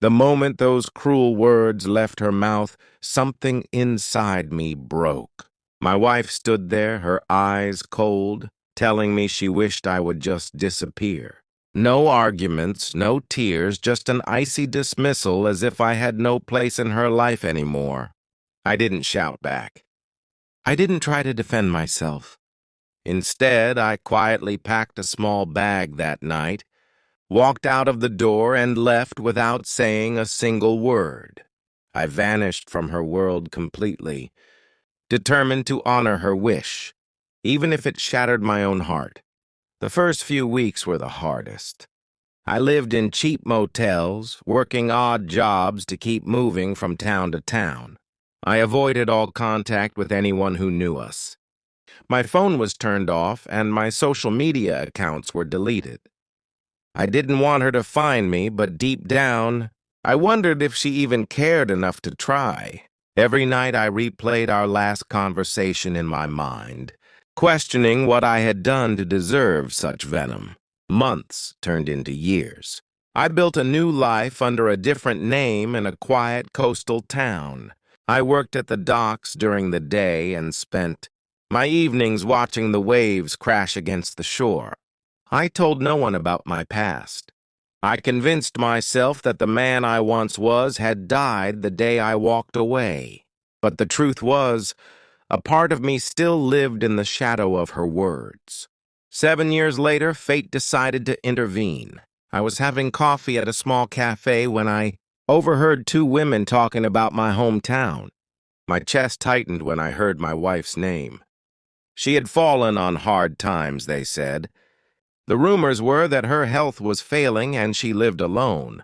The moment those cruel words left her mouth, something inside me broke. My wife stood there, her eyes cold, telling me she wished I would just disappear. No arguments, no tears, just an icy dismissal as if I had no place in her life anymore. I didn't shout back. I didn't try to defend myself. Instead, I quietly packed a small bag that night, walked out of the door, and left without saying a single word. I vanished from her world completely, determined to honor her wish, even if it shattered my own heart. The first few weeks were the hardest. I lived in cheap motels, working odd jobs to keep moving from town to town. I avoided all contact with anyone who knew us. My phone was turned off, and my social media accounts were deleted. I didn't want her to find me, but deep down, I wondered if she even cared enough to try. Every night I replayed our last conversation in my mind, questioning what I had done to deserve such venom. Months turned into years. I built a new life under a different name in a quiet coastal town. I worked at the docks during the day and spent my evenings watching the waves crash against the shore. I told no one about my past. I convinced myself that the man I once was had died the day I walked away. But the truth was, a part of me still lived in the shadow of her words. 7 years later, fate decided to intervene. I was having coffee at a small cafe when I overheard two women talking about my hometown. My chest tightened when I heard my wife's name. She had fallen on hard times, they said. The rumors were that her health was failing and she lived alone.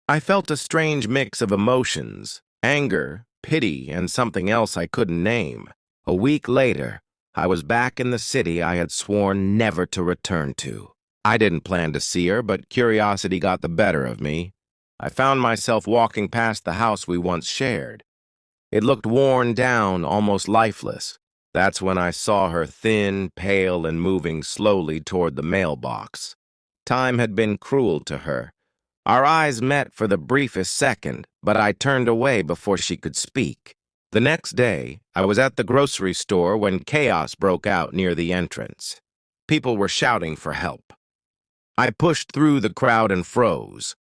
I felt a strange mix of emotions, anger, pity, and something else I couldn't name. A week later, I was back in the city I had sworn never to return to. I didn't plan to see her, but curiosity got the better of me. I found myself walking past the house we once shared. It looked worn down, almost lifeless. That's when I saw her thin, pale, and moving slowly toward the mailbox. Time had been cruel to her. Our eyes met for the briefest second, but I turned away before she could speak. The next day, I was at the grocery store when chaos broke out near the entrance. People were shouting for help. I pushed through the crowd and froze.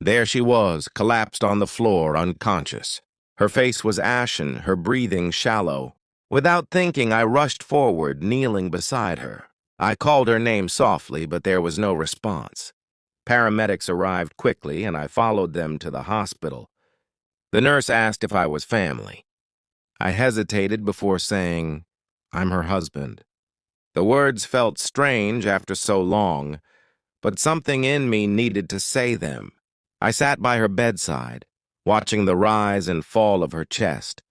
There she was, collapsed on the floor, unconscious. Her face was ashen, her breathing shallow. Without thinking, I rushed forward, kneeling beside her. I called her name softly, but there was no response. Paramedics arrived quickly, and I followed them to the hospital. The nurse asked if I was family. I hesitated before saying, "I'm her husband." The words felt strange after so long, but something in me needed to say them. I sat by her bedside, watching the rise and fall of her chest,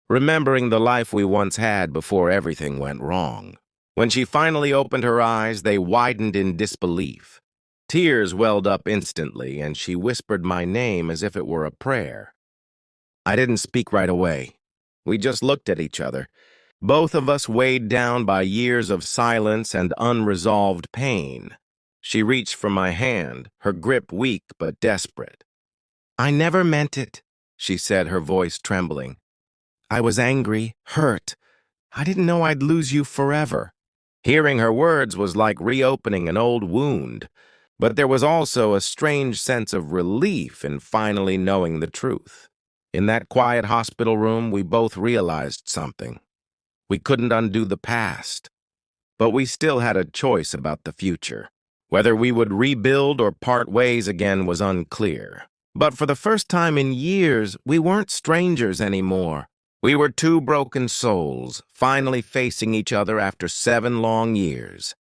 remembering the life we once had before everything went wrong. When she finally opened her eyes, they widened in disbelief. Tears welled up instantly, and she whispered my name as if it were a prayer. I didn't speak right away. We just looked at each other, both of us weighed down by years of silence and unresolved pain. She reached for my hand, her grip weak but desperate. "I never meant it," she said, her voice trembling. "I was angry, hurt. I didn't know I'd lose you forever." Hearing her words was like reopening an old wound, but there was also a strange sense of relief in finally knowing the truth. In that quiet hospital room, we both realized something. We couldn't undo the past, but we still had a choice about the future. Whether we would rebuild or part ways again was unclear. But for the first time in years, we weren't strangers anymore. We were two broken souls, finally facing each other after 7 long years.